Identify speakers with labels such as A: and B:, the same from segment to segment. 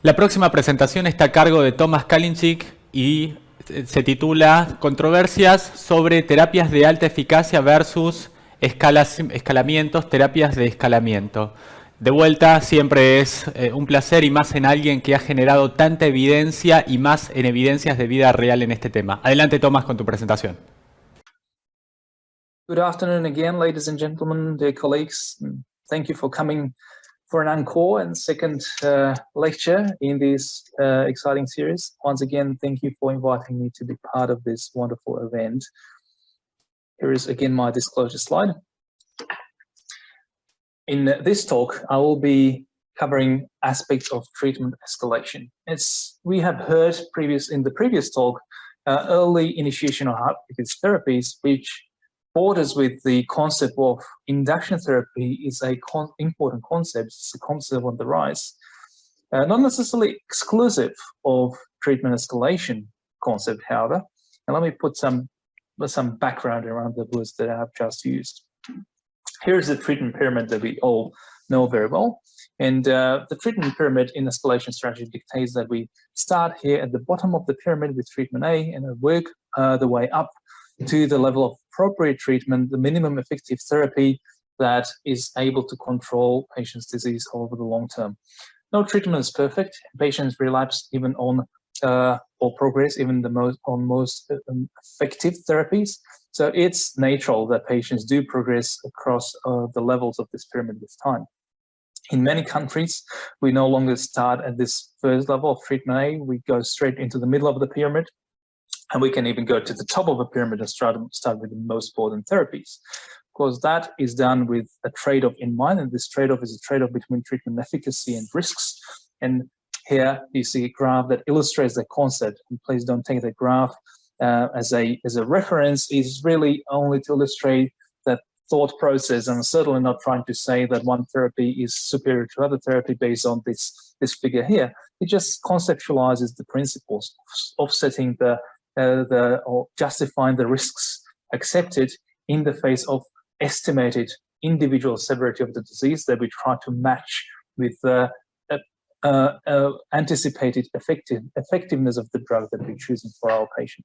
A: La próxima presentación está a cargo de Tomas Kalincik y se titula Controversias sobre terapias de alta eficacia versus escalamientos, terapias de escalamiento. De vuelta, siempre es un placer y más en alguien que ha generado tanta evidencia y más en evidencias de vida real en este tema. Adelante, Tomás, con tu presentación.
B: Good afternoon again, ladies and gentlemen, dear colleagues. Thank you for coming for an encore and second lecture in this exciting series. Once again, thank you for inviting me to be part of this wonderful event. Here is again my disclosure slide. In this talk, I will be covering aspects of treatment escalation. As we have heard in the previous talk, early initiation of hypothesis therapies, which borders with the concept of induction therapy, is a important concept. It's a concept on the rise, not necessarily exclusive of treatment escalation concept, however. And let me put some background around the words that I have just used. Here's the treatment pyramid that we all know very well. And the treatment pyramid in escalation strategy dictates that we start here at the bottom of the pyramid with treatment A and work the way up to the level of appropriate treatment, the minimum effective therapy that is able to control patients' disease over the long term. No treatment is perfect. Patients relapse even on or progress even on most effective therapies. So it's natural that patients do progress across the levels of this pyramid with time. In many countries, we no longer start at this first level of treatment A. We go straight into the middle of the pyramid. And we can even go to the top of the pyramid and start with the most important therapies. Of course, that is done with a trade-off in mind, and this trade-off is a trade-off between treatment efficacy and risks. And here you see a graph that illustrates the concept. And please don't take the graph as a reference. It's really only to illustrate that thought process. I'm certainly not trying to say that one therapy is superior to other therapy based on this figure here. It just conceptualizes the principles of setting or justifying the risks accepted in the face of estimated individual severity of the disease that we try to match with the anticipated effectiveness of the drug that we're choosing for our patient.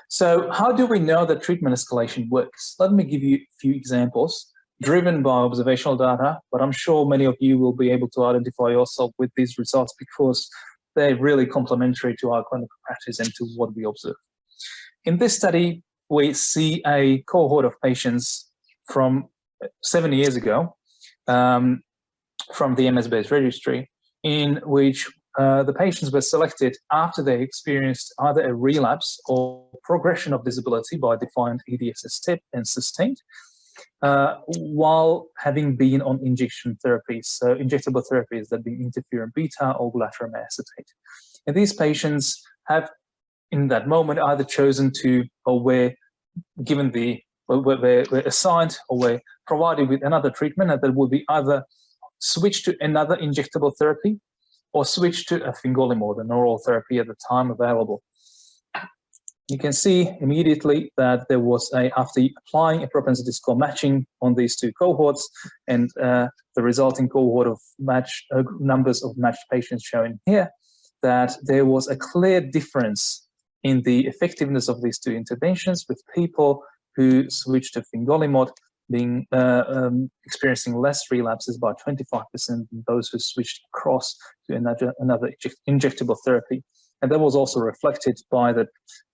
B: So how do we know that treatment escalation works? Let me give you a few examples driven by observational data, but I'm sure many of you will be able to identify yourself with these results because they're really complementary to our clinical practice and to what we observe. In this study, we see a cohort of patients from 7 years ago from the MS-based registry, in which the patients were selected after they experienced either a relapse or progression of disability by defined EDSS step and sustained, while having been on injection therapies, so injectable therapies that being interferon beta or glatiramer acetate. And these patients have, in that moment, either chosen to, or were assigned or were provided with another treatment, and that would be either switched to another injectable therapy or switched to a fingolimod, an oral therapy at the time available. You can see immediately that there was after applying a propensity score matching on these two cohorts and the resulting cohort of numbers of matched patients shown here, that there was a clear difference in the effectiveness of these two interventions, with people who switched to fingolimod being experiencing less relapses by 25% than those who switched across to another injectable therapy. And that was also reflected by the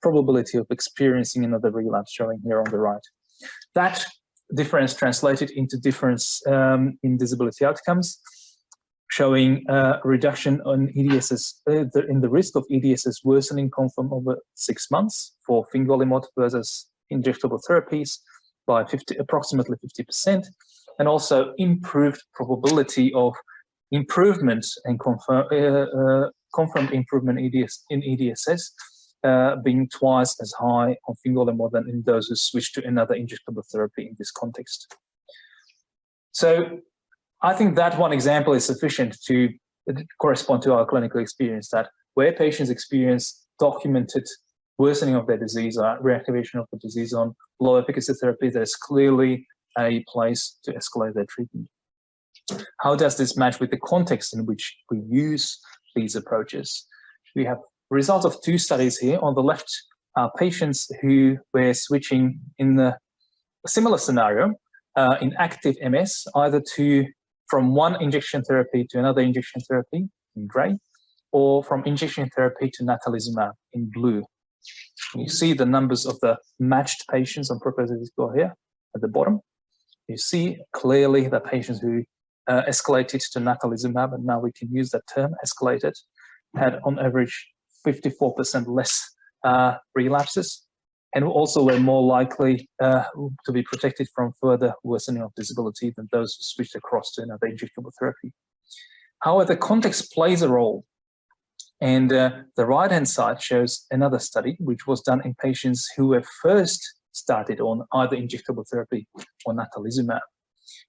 B: probability of experiencing another relapse shown here on the right. That difference translated into difference in disability outcomes, showing reduction on EDSS, in the risk of EDSS worsening confirmed over 6 months for fingolimod versus injectable therapies by approximately 50%, and also improved probability of improvement and confirmed improvement in EDSS being twice as high on fingolimod than in those who switched to another injectable therapy in this context. So I think that one example is sufficient to correspond to our clinical experience, that where patients experience documented worsening of their disease or reactivation of the disease on low efficacy therapy, there's clearly a place to escalate their treatment. How does this match with the context in which we use these approaches? We have results of 2 studies here. On the left are patients who were switching in a similar scenario in active MS, either from one injection therapy to another injection therapy in gray, or from injection therapy to natalizumab in blue. You see the numbers of the matched patients on propensity score here at the bottom. You see clearly the patients who escalated to natalizumab, and now we can use that term, escalated, had on average 54% less relapses, and also were more likely to be protected from further worsening of disability than those who switched across to another injectable therapy. However, the context plays a role, and the right-hand side shows another study which was done in patients who were first started on either injectable therapy or natalizumab.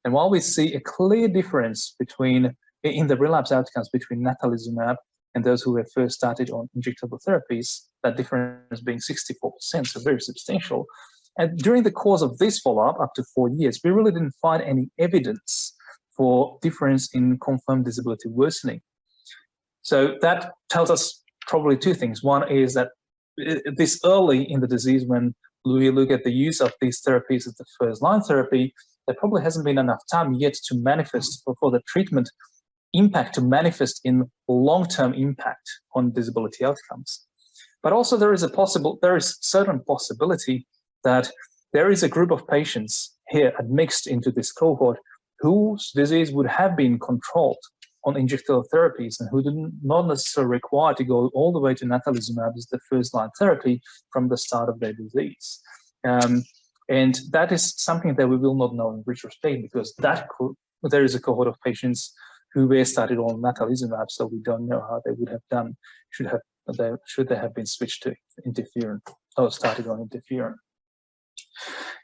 B: And while we see a clear difference in the relapse outcomes between natalizumab and those who were first started on injectable therapies, that difference being 64%, so very substantial. And during the course of this follow-up, up to 4 years, we really didn't find any evidence for difference in confirmed disability worsening. So that tells us probably 2 things. One is that this early in the disease, when we look at the use of these therapies as the first-line therapy, there probably hasn't been enough time yet to manifest for the treatment impact to manifest in long-term impact on disability outcomes. But also there is certain possibility that there is a group of patients here admixed into this cohort whose disease would have been controlled on injectable therapies and who did not necessarily require to go all the way to natalizumab as the first-line therapy from the start of their disease. And that is something that we will not know in retrospect, because there is a cohort of patients who were started on natalizumab, so we don't know how they would have done should they have been switched to interferon or started on interferon.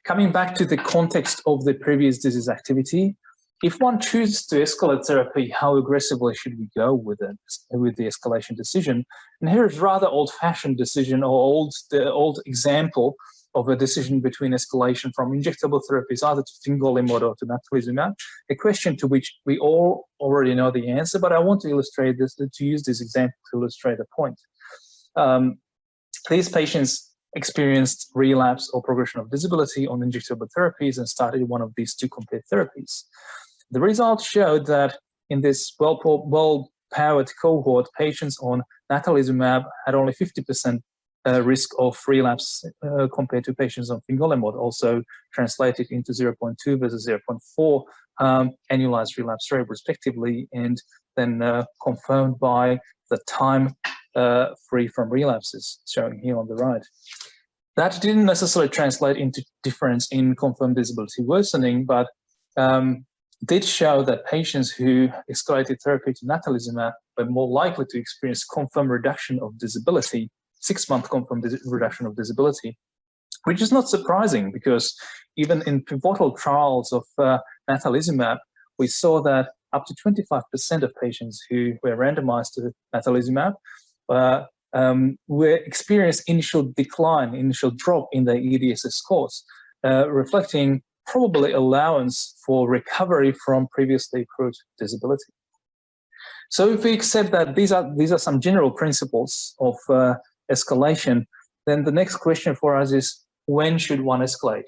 B: Coming back to the context of the previous disease activity, if one chooses to escalate therapy, how aggressively should we go with the escalation decision? And here is rather old-fashioned decision, or the old example of a decision between escalation from injectable therapies either to fingolimod or to natalizumab, a question to which we all already know the answer, but I want to illustrate this, to use this example to illustrate a point. These patients experienced relapse or progression of disability on injectable therapies and started one of these 2 compared therapies. The results showed that in this well-powered cohort, patients on natalizumab had only 50% risk of relapse compared to patients on fingolimod, also translated into 0.2 versus 0.4 annualized relapse rate respectively, and then confirmed by the time free from relapses, shown here on the right. That didn't necessarily translate into difference in confirmed disability worsening, but did show that patients who escalated therapy to natalizumab were more likely to experience confirmed reduction of disability, 6-month confirmed reduction of disability, which is not surprising, because even in pivotal trials of natalizumab, we saw that up to 25% of patients who were randomized to natalizumab were experienced initial decline, initial drop in their EDSS scores, reflecting probably allowance for recovery from previously accrued disability. So if we accept that these are some general principles of escalation, then the next question for us is, when should one escalate?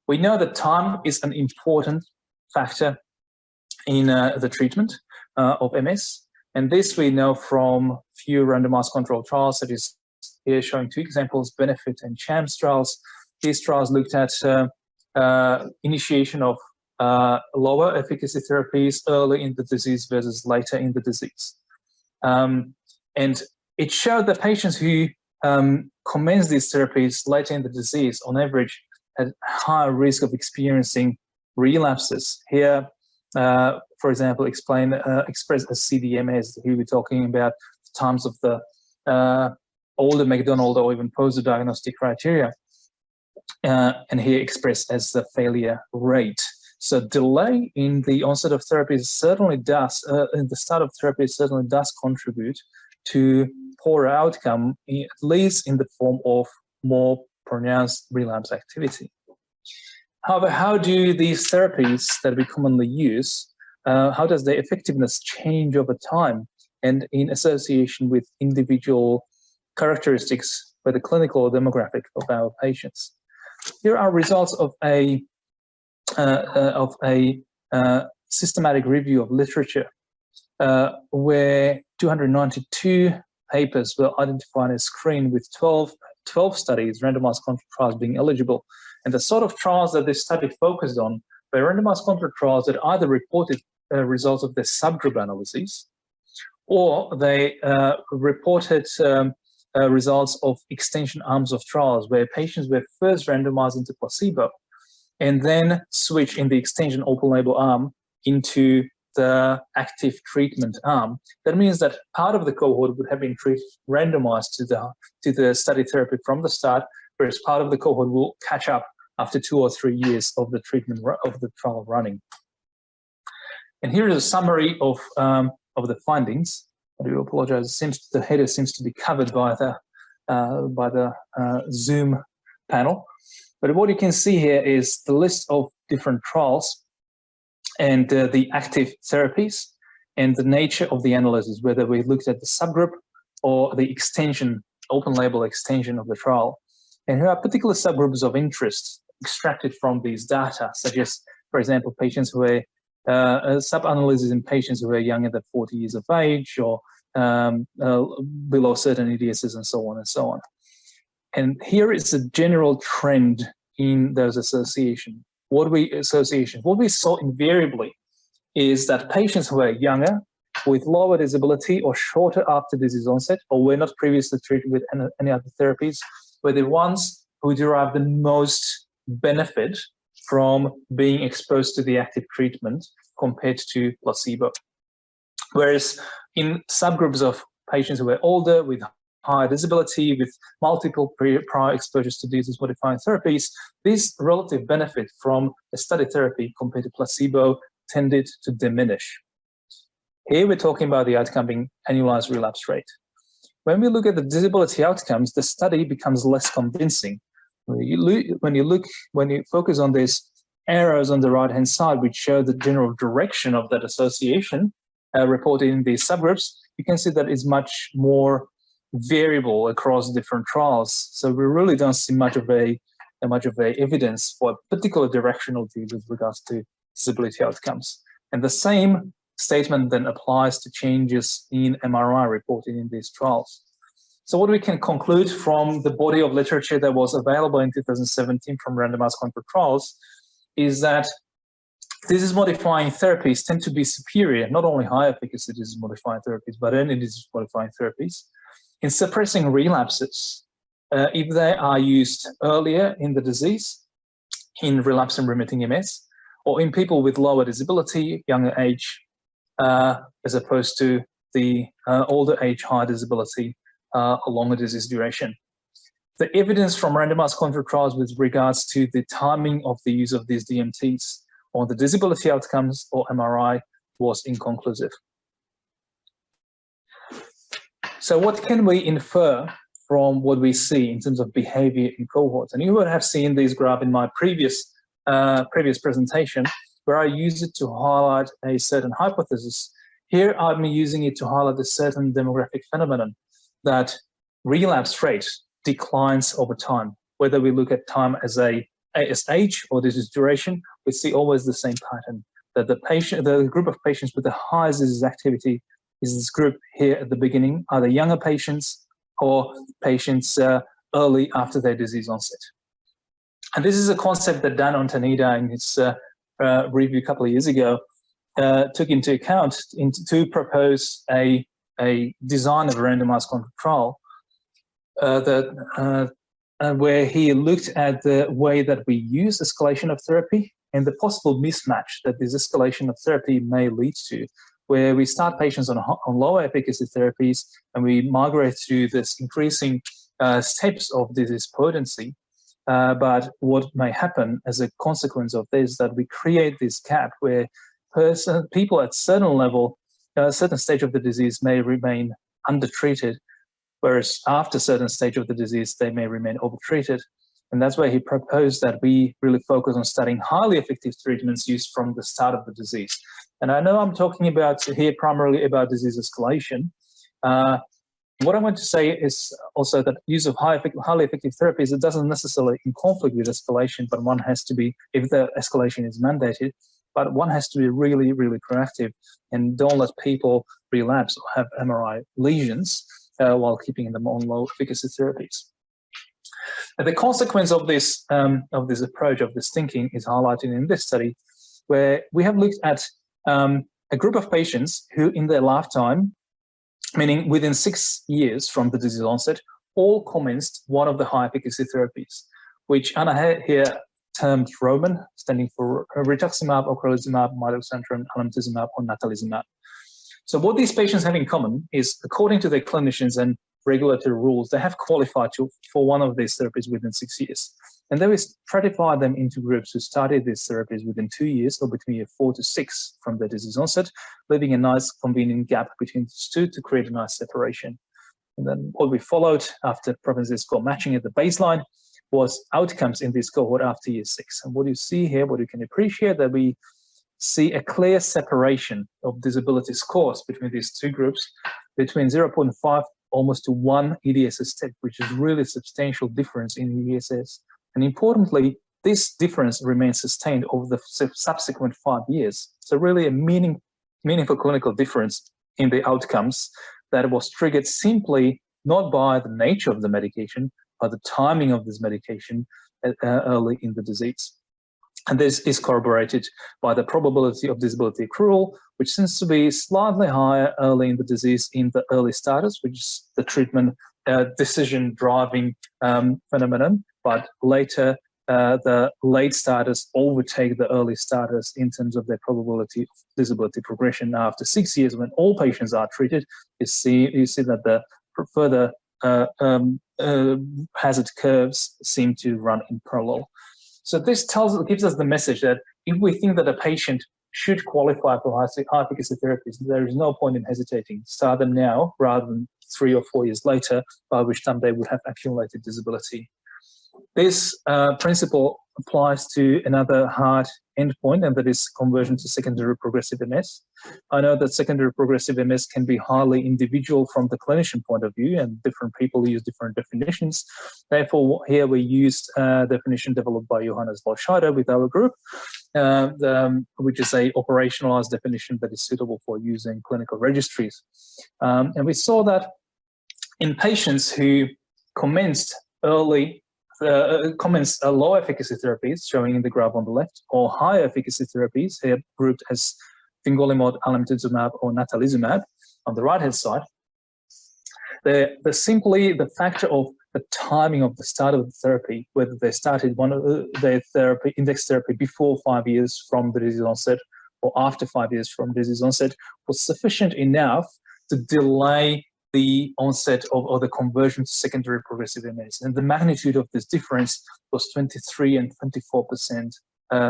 B: We know that time is an important factor in the treatment of MS, and this we know from few randomized controlled trials, such as here showing 2 examples, BENEFIT and CHAMS trials. These trials looked at initiation of lower efficacy therapies early in the disease versus later in the disease. And it showed that patients who commenced these therapies later in the disease, on average, had higher risk of experiencing relapses. Here, for example, expressed as CDMS, here we're talking about times of the older McDonald or even post-diagnostic criteria, and here expressed as the failure rate. So delay in the onset of therapy certainly does, in the start of therapy certainly does contribute to poor outcome, at least in the form of more pronounced relapse activity. However, how do these therapies that we commonly use how does their effectiveness change over time and in association with individual characteristics, whether clinical or demographic, of our patients. Here are results of a systematic review of literature, where 292 papers were identified and screened with 12 studies, randomized controlled trials being eligible. And the sort of trials that this study focused on were randomized controlled trials that either reported results of their subgroup analyses, or they reported results of extension arms of trials, where patients were first randomized into placebo and then switched in the extension open label arm into the active treatment arm. That means that part of the cohort would have been randomized to the study therapy from the start, whereas part of the cohort will catch up after 2 or 3 years of the treatment of the trial running. And here is a summary of the findings. I do apologize. The header seems to be covered by the Zoom panel. But what you can see here is the list of different trials and the active therapies and the nature of the analysis, whether we looked at the subgroup or the extension, open label extension of the trial. And here are particular subgroups of interest extracted from these data, such as, for example, patients who are sub-analysis in patients who are younger than 40 years of age, or below certain EDSs, and so on and so on. And here is a general trend in those associations. What we saw invariably is that patients who are younger, with lower disability or shorter after disease onset, or were not previously treated with any other therapies, were the ones who derived the most benefit from being exposed to the active treatment compared to placebo. Whereas in subgroups of patients who were older, with high disability, with multiple prior exposures to disease-modifying therapies, this relative benefit from the study therapy compared to placebo tended to diminish. Here we're talking about the outcome being annualized relapse rate. When we look at the disability outcomes, the study becomes less convincing. When you focus on these arrows on the right-hand side, which show the general direction of that association reported in these subgroups, you can see that it's much more variable across different trials. So we really don't see much of a evidence for a particular directionality with regards to disability outcomes. And the same statement then applies to changes in MRI reported in these trials. So what we can conclude from the body of literature that was available in 2017 from randomized controlled trials is that disease-modifying therapies tend to be superior, not only high efficacy disease-modifying therapies, but any disease-modifying therapies, in suppressing relapses if they are used earlier in the disease, in relapse and remitting MS, or in people with lower disability, younger age, as opposed to the older age, high disability, longer disease duration. The evidence from randomized controlled trials with regards to the timing of the use of these DMTs on the disability outcomes or MRI was inconclusive. So what can we infer from what we see in terms of behavior in cohorts? And you would have seen this graph in my previous presentation, where I used it to highlight a certain hypothesis. Here I'm using it to highlight a certain demographic phenomenon, that relapse rate declines over time. Whether we look at time as age or disease duration, we see always the same pattern, that the group of patients with the highest disease activity is this group here at the beginning, either younger patients or patients early after their disease onset. And this is a concept that Dan Ontanida in his review a couple of years ago took into account to propose a design of a randomized controlled trial where he looked at the way that we use escalation of therapy and the possible mismatch that this escalation of therapy may lead to, where we start patients on lower efficacy therapies and we migrate through this increasing steps of disease potency. But what may happen as a consequence of this is that we create this gap where people at certain level, a certain stage of the disease may remain undertreated, whereas after a certain stage of the disease, they may remain overtreated. And that's why he proposed that we really focus on studying highly effective treatments used from the start of the disease. And I know I'm talking about here primarily about disease escalation. What I want to say is also that use of highly effective therapies, it doesn't necessarily in conflict with escalation, but one has to be, if the escalation is mandated, but one has to be really, really proactive and don't let people relapse or have MRI lesions while keeping them on low efficacy therapies. And the consequence of this approach, of this thinking, is highlighted in this study, where we have looked at a group of patients who in their lifetime, meaning within 6 years from the disease onset, all commenced one of the high efficacy therapies, which Anna here termed Roman, standing for rituximab, ocrelizumab, midostaurin, alemtuzumab, or natalizumab. So what these patients have in common is, according to their clinicians and regulatory rules, they have qualified for one of these therapies within 6 years. And then we stratified them into groups who started these therapies within 2 years, or between year 4 to 6 from the disease onset, leaving a nice convenient gap between the two to create a nice separation. And then what we followed after propensity score matching at the baseline was outcomes in this cohort after year 6. And what you see here, what you can appreciate, that we see a clear separation of disability scores between these two groups, between 0.5 almost to 1 EDSS step, which is really a substantial difference in EDSS. And importantly, this difference remains sustained over the subsequent 5 years. So really a meaningful clinical difference in the outcomes that was triggered simply not by the nature of the medication, but the timing of this medication early in the disease. And this is corroborated by the probability of disability accrual, which seems to be slightly higher early in the disease in the early starters, which is the treatment decision-driving phenomenon, but later the late starters overtake the early starters in terms of their probability of disability progression. Now, after 6 years, when all patients are treated, you see that the further hazard curves seem to run in parallel. So this gives us the message that if we think that a patient should qualify for high efficacy therapies, there is no point in hesitating. Start them now rather than 3 or 4 years later, by which time they would have accumulated disability. This principle applies to another hard endpoint, and that is conversion to secondary progressive MS. I know that secondary progressive MS can be highly individual from the clinician point of view, and different people use different definitions. Therefore, here we used a definition developed by Johannes Leuscheider with our group, which is a operationalized definition that is suitable for use in clinical registries. And we saw that in patients who commenced low efficacy therapies, showing in the graph on the left, or high efficacy therapies, here grouped as fingolimod, alemtuzumab, or natalizumab on the right-hand side. Simply the factor of the timing of the start of the therapy, whether they started one of their index therapy before 5 years from the disease onset or after 5 years from disease onset, was sufficient enough to delay the onset or the conversion to secondary progressive MS. And the magnitude of this difference was 23 and 24%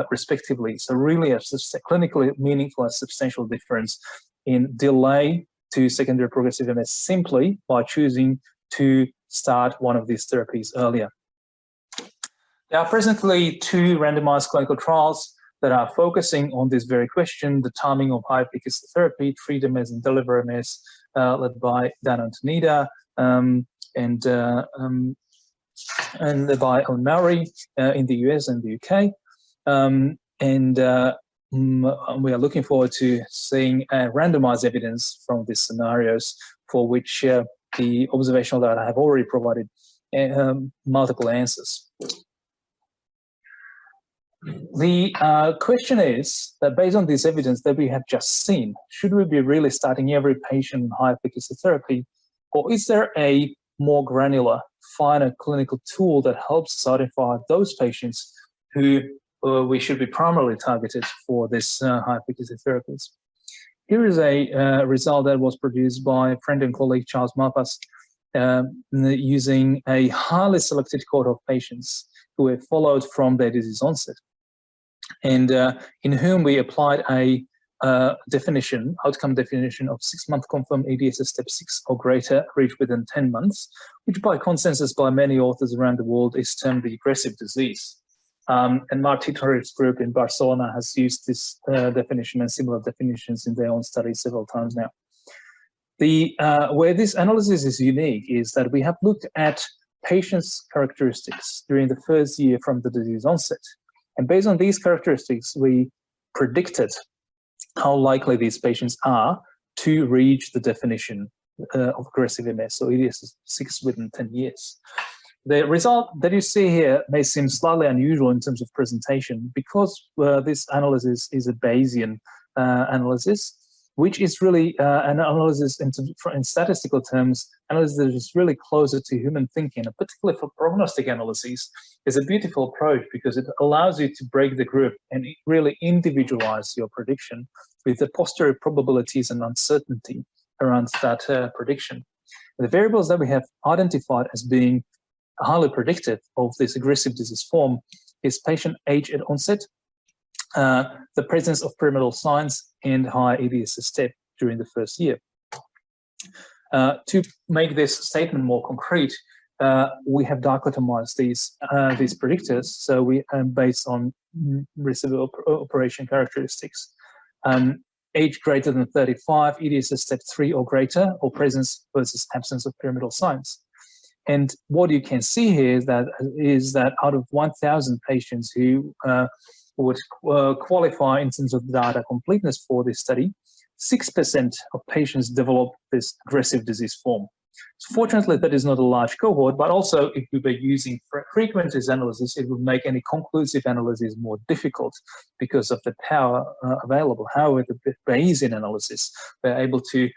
B: respectively. So really a clinically meaningful and substantial difference in delay to secondary progressive MS simply by choosing to start one of these therapies earlier. There are presently 2 randomized clinical trials that are focusing on this very question, the timing of high efficacy therapy, treat MS and deliver MS, led by Dan and Tanida, and by ON RWE in the US and the UK. We are looking forward to seeing randomized evidence from these scenarios, for which the observational data have already provided multiple answers. The question is that based on this evidence that we have just seen, should we be really starting every patient in high efficacy therapy, or is there a more granular, finer clinical tool that helps us identify those patients who we should be primarily targeted for this high efficacy therapies? Here is a result that was produced by friend and colleague Charles Malpas using a highly selected cohort of patients who were followed from their disease onset, and in whom we applied a outcome definition of 6-month confirmed EDSS step 6 or greater reached within 10 months, which by consensus by many authors around the world is termed the aggressive disease. And Mark Titoret's group in Barcelona has used this definition and similar definitions in their own studies several times now. Where this analysis is unique is that we have looked at patients' characteristics during the first year from the disease onset. And based on these characteristics, we predicted how likely these patients are to reach the definition of aggressive MS, so EDS6 within 10 years. The result that you see here may seem slightly unusual in terms of presentation because this analysis is a Bayesian analysis, which is really an analysis in statistical terms, analysis that is really closer to human thinking, and particularly for prognostic analyses, is a beautiful approach because it allows you to break the group and really individualize your prediction with the posterior probabilities and uncertainty around that prediction. The variables that we have identified as being highly predictive of this aggressive disease form is patient age at onset, the presence of pyramidal signs, and high EDS step during the first year. To make this statement more concrete, we have dichotomized these predictors, so we based on reciprocal operation characteristics. Age greater than 35, EDS step 3 or greater, or presence versus absence of pyramidal signs. And what you can see here is that out of 1,000 patients who would qualify in terms of data completeness for this study, 6% of patients develop this aggressive disease form. So fortunately, that is not a large cohort, but also if we were using frequencies analysis, it would make any conclusive analysis more difficult because of the power available. However, the Bayesian analysis, we're able to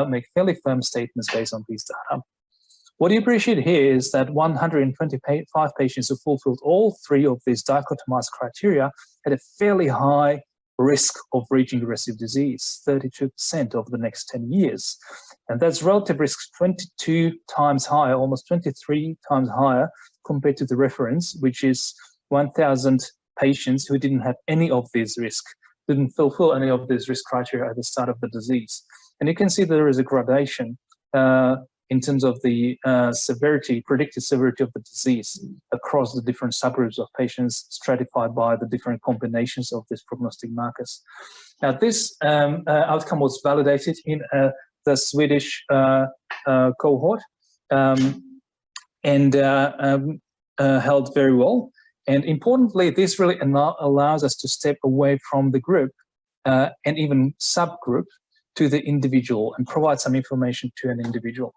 B: make fairly firm statements based on these data. What you appreciate here is that 125 patients who fulfilled all three of these dichotomized criteria had a fairly high risk of reaching aggressive disease, 32% over the next 10 years. And that's relative risk 22 times higher, almost 23 times higher compared to the reference, which is 1,000 patients who didn't have any of these risks, didn't fulfill any of these risk criteria at the start of the disease. And you can see that there is a gradation in terms of the predicted severity of the disease across the different subgroups of patients stratified by the different combinations of these prognostic markers. Now, this outcome was validated in the Swedish cohort and held very well. And importantly, this really allows us to step away from the group and even subgroup to the individual and provide some information to an individual.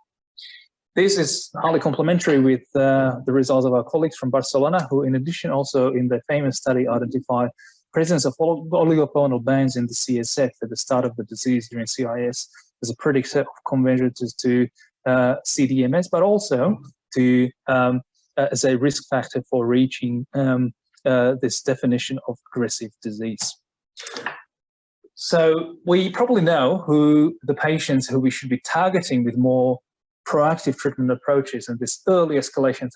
B: This is highly complementary with the results of our colleagues from Barcelona, who in addition also in the famous study identified presence of oligoclonal bands in the CSF at the start of the disease during CIS as a predictor of convergence to CDMS, but also to as a risk factor for reaching this definition of aggressive disease. So we probably know who the patients who we should be targeting with more proactive treatment approaches and this early escalation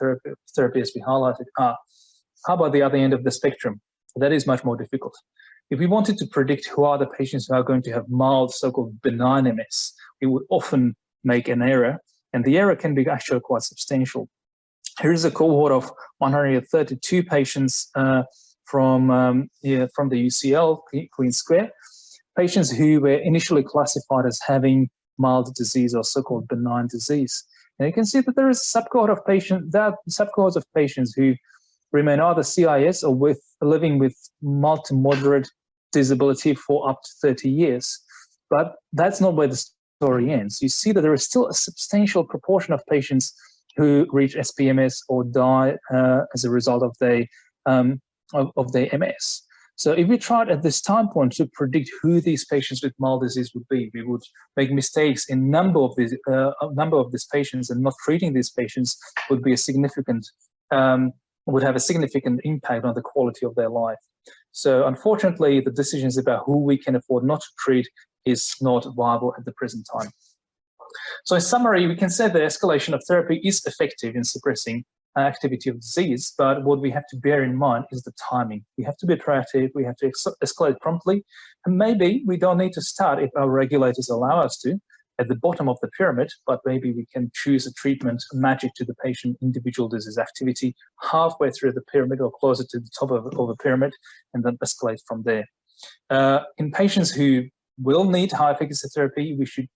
B: therapy as we highlighted are. How about the other end of the spectrum? That is much more difficult. If we wanted to predict who are the patients who are going to have mild so-called benign MS, we would often make an error, and the error can be actually quite substantial. Here is a cohort of 132 patients from the UCL, Queen Square, patients who were initially classified as having mild disease or so-called benign disease. And you can see that there is a subcohort of patients who remain either CIS or living with mild to moderate disability for up to 30 years. But that's not where the story ends. You see that there is still a substantial proportion of patients who reach SPMS or die as a result of their MS. So if we tried at this time point to predict who these patients with mild disease would be, we would make mistakes in number of these patients, and not treating these patients would be would have a significant impact on the quality of their life. So unfortunately, the decisions about who we can afford not to treat is not viable at the present time. So in summary, we can say the escalation of therapy is effective in suppressing activity of disease, but what we have to bear in mind is the timing. We have to be proactive, we have to escalate promptly, and maybe we don't need to start if our regulators allow us to at the bottom of the pyramid, but maybe we can choose a treatment, match it to the patient individual disease activity halfway through the pyramid or closer to the top of the pyramid, and then escalate from there. In patients who will need high efficacy therapy, we should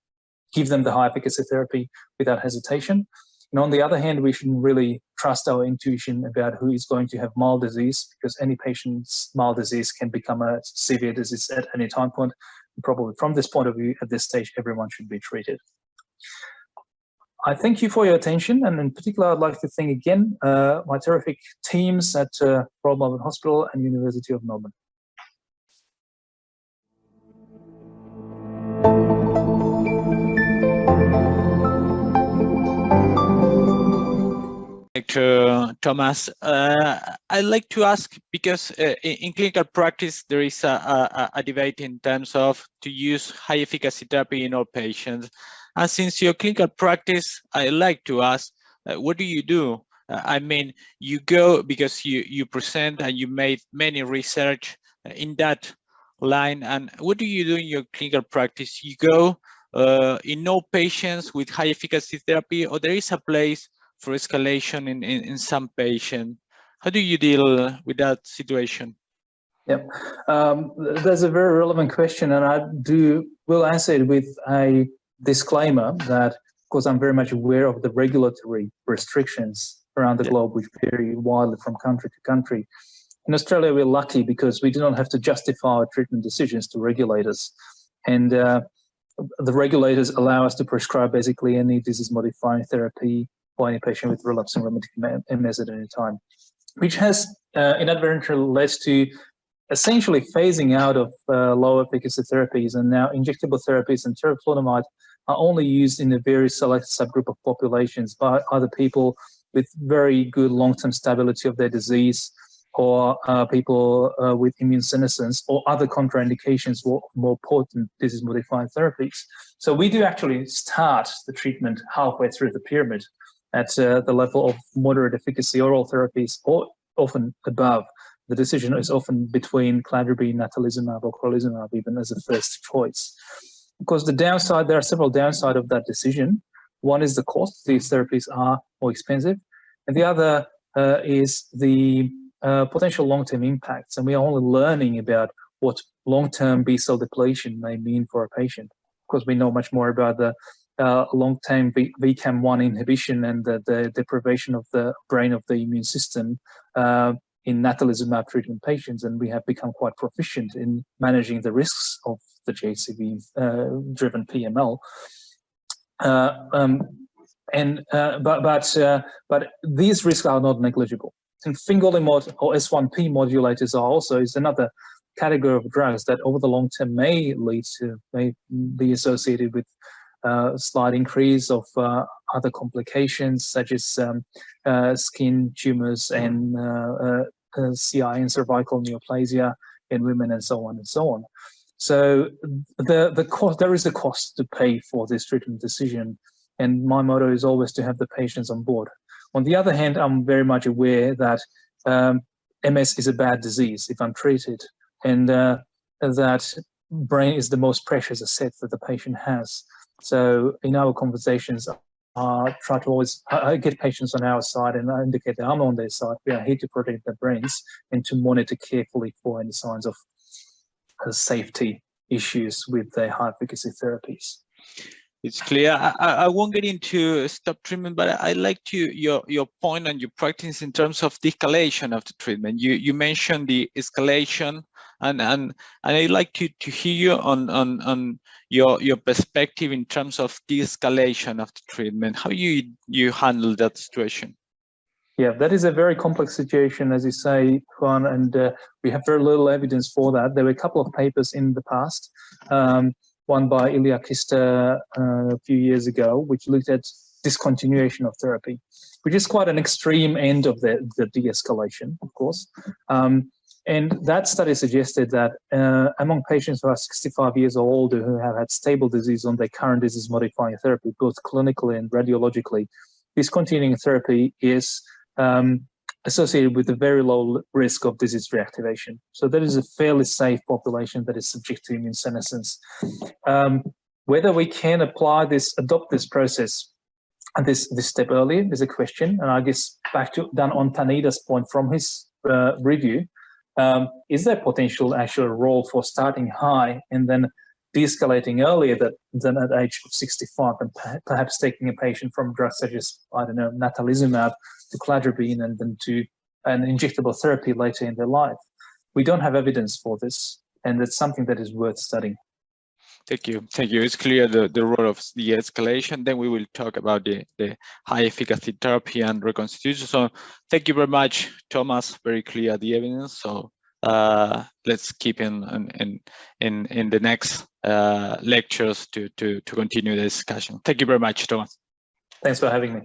B: give them the high efficacy therapy without hesitation. And on the other hand, we shouldn't really trust our intuition about who is going to have mild disease, because any patient's mild disease can become a severe disease at any time point. And probably from this point of view, at this stage, everyone should be treated. I thank you for your attention, and in particular, I'd like to thank again my terrific teams at Royal Melbourne Hospital and University of Melbourne.
C: Thomas, I'd like to ask, because in clinical practice there is a debate in terms of to use high efficacy therapy in all patients, and since your clinical practice, I'd like to ask, what do you do? I mean, you go, because you present and you made many research in that line, and what do you do in your clinical practice? You go in all patients with high efficacy therapy, or there is a place for escalation in some patient? How do you deal with that situation?
B: Yep, that's a very relevant question, and I will answer it with a disclaimer that, of course, I'm very much aware of the regulatory restrictions around the globe, which vary widely from country to country. In Australia, we're lucky because we do not have to justify our treatment decisions to regulators, and the regulators allow us to prescribe basically any disease-modifying therapy for any patient with relapsing remitting MS at any time, which has inadvertently led to essentially phasing out of low efficacy therapies, and now injectable therapies and teriflunomide are only used in a very select subgroup of populations by either people with very good long-term stability of their disease, or people with immune senescence, or other contraindications for more potent disease-modifying therapies. So we do actually start the treatment halfway through the pyramid at the level of moderate efficacy oral therapies, or often above. The decision is often between cladribine, natalizumab, or crolizumab, even as a first choice. Because there are several downsides of that decision. One is the cost. These therapies are more expensive. And the other is the potential long-term impacts. And we are only learning about what long-term B-cell depletion may mean for a patient. Of course, we know much more about the long-term VCAM1 inhibition and the deprivation of the brain of the immune system in natalizumab treatment patients, and we have become quite proficient in managing the risks of the JCV-driven PML. But these risks are not negligible. And fingolimod or S1P modulators is another category of drugs that over the long term may be associated with slight increase of other complications such as skin tumors and CI and cervical neoplasia in women, and so on and so on. So the cost, there is a cost to pay for this treatment decision, and my motto is always to have the patients on board. On the other hand, I'm very much aware that MS is a bad disease if untreated, and that brain is the most precious asset that the patient has. So in our conversations, try to always get patients on our side, and I indicate that I'm on their side. We are here to protect their brains and to monitor carefully for any signs of safety issues with their high efficacy therapies.
C: It's clear. I won't get into stop treatment, but I like your point on your practice in terms of the escalation of the treatment. You mentioned the escalation, and I'd like to hear you on your perspective in terms of the escalation of the treatment. How you handle that situation?
B: Yeah, that is a very complex situation, as you say, Juan, and we have very little evidence for that. There were a couple of papers in the past, one by Ilya Kister a few years ago, which looked at discontinuation of therapy, which is quite an extreme end of the de-escalation, of course. And that study suggested that among patients who are 65 years or older who have had stable disease on their current disease-modifying therapy, both clinically and radiologically, discontinuing therapy is associated with a very low risk of disease reactivation. So that is a fairly safe population that is subject to immune senescence. Whether we can apply this, adopt this process and this step earlier is a question. And I guess back to Dan on Taneda's point from his review, is there potential actual role for starting high and then de-escalating earlier than at age of 65 and perhaps taking a patient from drugs such as, I don't know, natalizumab to cladribine and then to an injectable therapy later in their life? We don't have evidence for this, and it's something that is worth studying.
C: Thank you. Thank you. It's clear the role of the escalation. Then we will talk about the high efficacy therapy and reconstitution. So thank you very much, Thomas. Very clear the evidence. So let's keep in the next lectures to continue the discussion. Thank you very much, Thomas.
B: Thanks for having me.